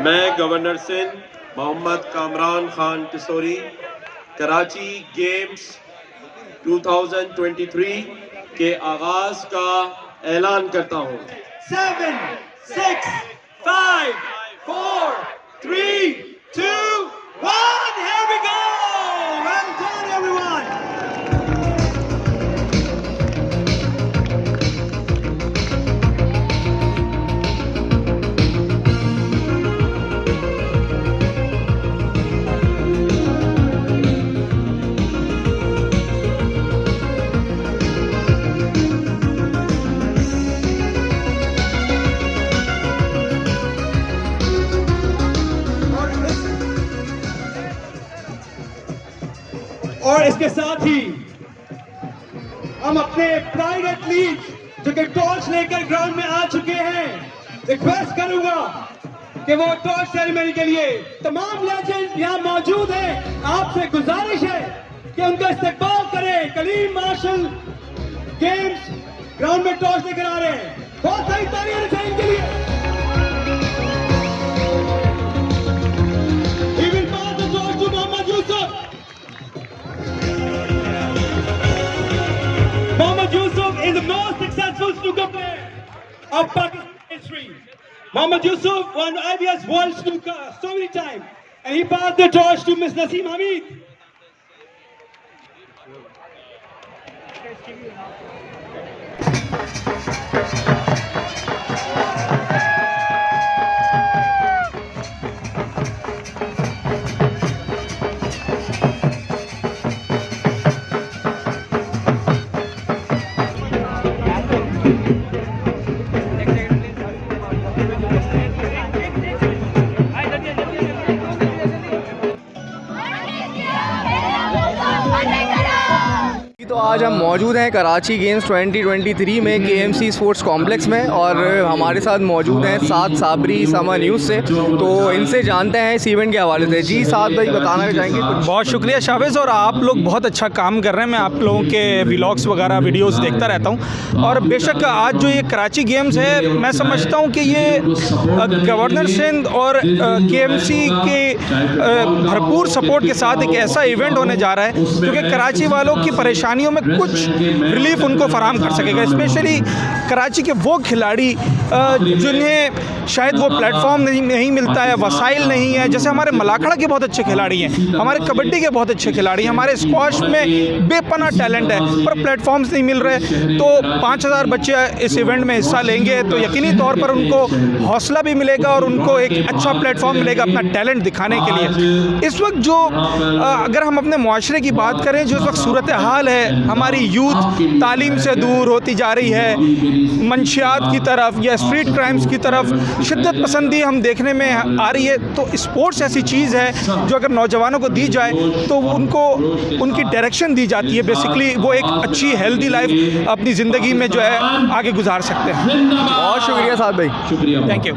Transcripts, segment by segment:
मैं governor Sindh Mohammad Kamran Khan Tessori Karachi games 2023 के आगाज का ऐलान करता हूँ। 7, 6, 5, 4, 3, 2, 1, here we go! Well done, everyone! और इसके साथ ही हम अपने प्राइड एथलीट जो कि टॉर्च लेकर ग्राउंड में आ चुके हैं, रिक्वेस्ट करूंगा कि वो टॉर्च सेरेमनी के लिए तमाम लेजेंड यहाँ मौजूद हैं। आपसे गुजारिश है कि उनका इस्तेमाल करें। कलीम मार्शल गेम्स ग्राउंड में टॉर्च लेकर आ रहे हैं। बहुत सारी तालियां बजाएं इनके लिए। He will pass the torch to Mohammad Yusuf. Mohammad Yusuf is the most successful snooker player of Pakistan history. Mohammad Yusuf won IBS World Snooker so many times, and he passed the torch to Miss Naseem Hamid. तो आज हम मौजूद हैं Karachi games 2023 में KMC sports complex में, और हमारे साथ मौजूद हैं साद साबरी समा न्यूज़ से। तो इनसे जानते हैं इस इवेंट के हवाले से। जी साद भाई, बताना चाहेंगे कुछ? बहुत शुक्रिया शावेज़, और आप लोग बहुत अच्छा काम कर रहे हैं। मैं आप लोगों के व्लॉग्स वगैरह वीडियोस देखता रहता हूं, और बेशक आज जो ये कराची गेम्स है, मैं समझता हूं कि ये गवर्नर सिंध और KMC के भरपूर सपोर्ट के साथ एक ऐसा इवेंट होने जा रहा है जो कि कराची वालों की परेशानियों में कुछ रिलीफ उनको फराहम कर सकेगा। स्पेशली कराची के वो खिलाड़ी जिन्हें शायद वो प्लेटफॉर्म नहीं मिलता है, वसाइल नहीं है। जैसे हमारे मलाखड़ा के बहुत अच्छे खिलाड़ी हैं, हमारे कबड्डी के बहुत अच्छे खिलाड़ी हैं, हमारे स्क्वाश में बेपनाह टैलेंट है, पर प्लेटफॉर्म्स नहीं मिल रहे। तो 5000 बच्चे इस इवेंट में हिस्सा लेंगे तो यकीनी तौर पर उनको हौसला भी मिलेगा और उनको एक अच्छा प्लेटफॉर्म मिलेगा अपना टैलेंट दिखाने के लिए। इस वक्त जो अगर हम अपने मुआशरे की बात करें, जो इस वक्त सूरत हाल है, हमारी यूथ तालीम से दूर होती जा रही है, मंशियात की तरफ या स्ट्रीट क्राइम्स की तरफ शिद्दत पसंदी हम देखने में आ रही है। तो स्पोर्ट्स ऐसी चीज़ है जो अगर नौजवानों को दी जाए तो उनको उनकी डायरेक्शन दी जाती है। बेसिकली वो एक अच्छी हेल्दी लाइफ अपनी ज़िंदगी में जो है आगे गुजार सकते हैं। बहुत शुक्रिया साद भाई, शुक्रिया, थैंक यू।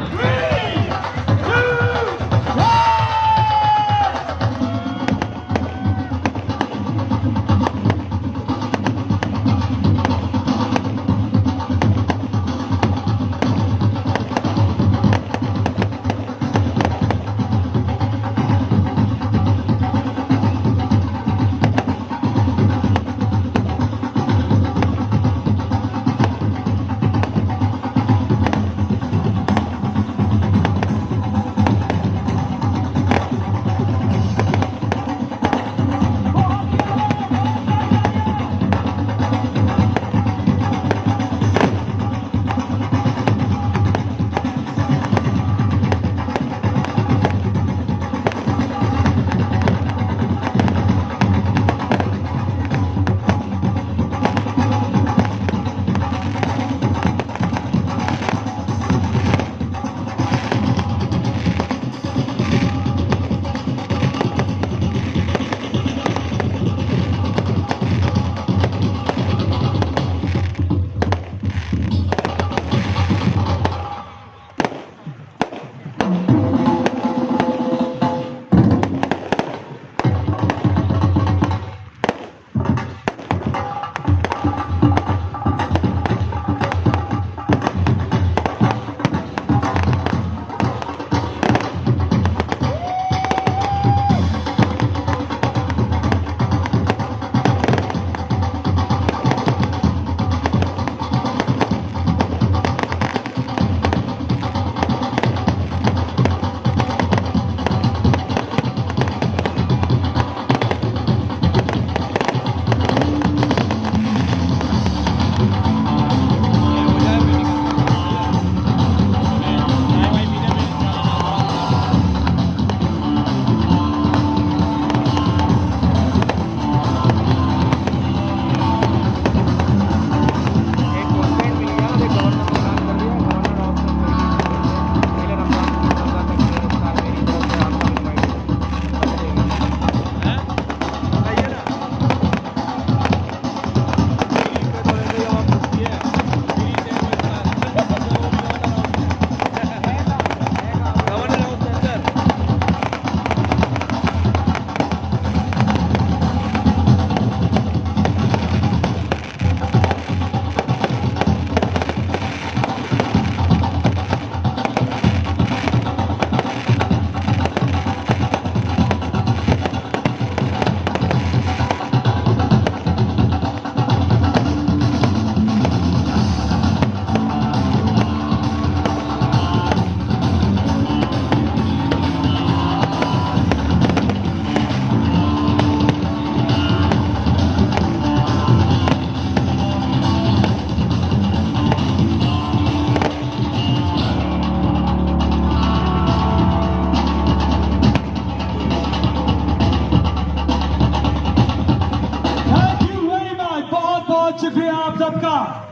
बहुत शुक्रिया आप सबका।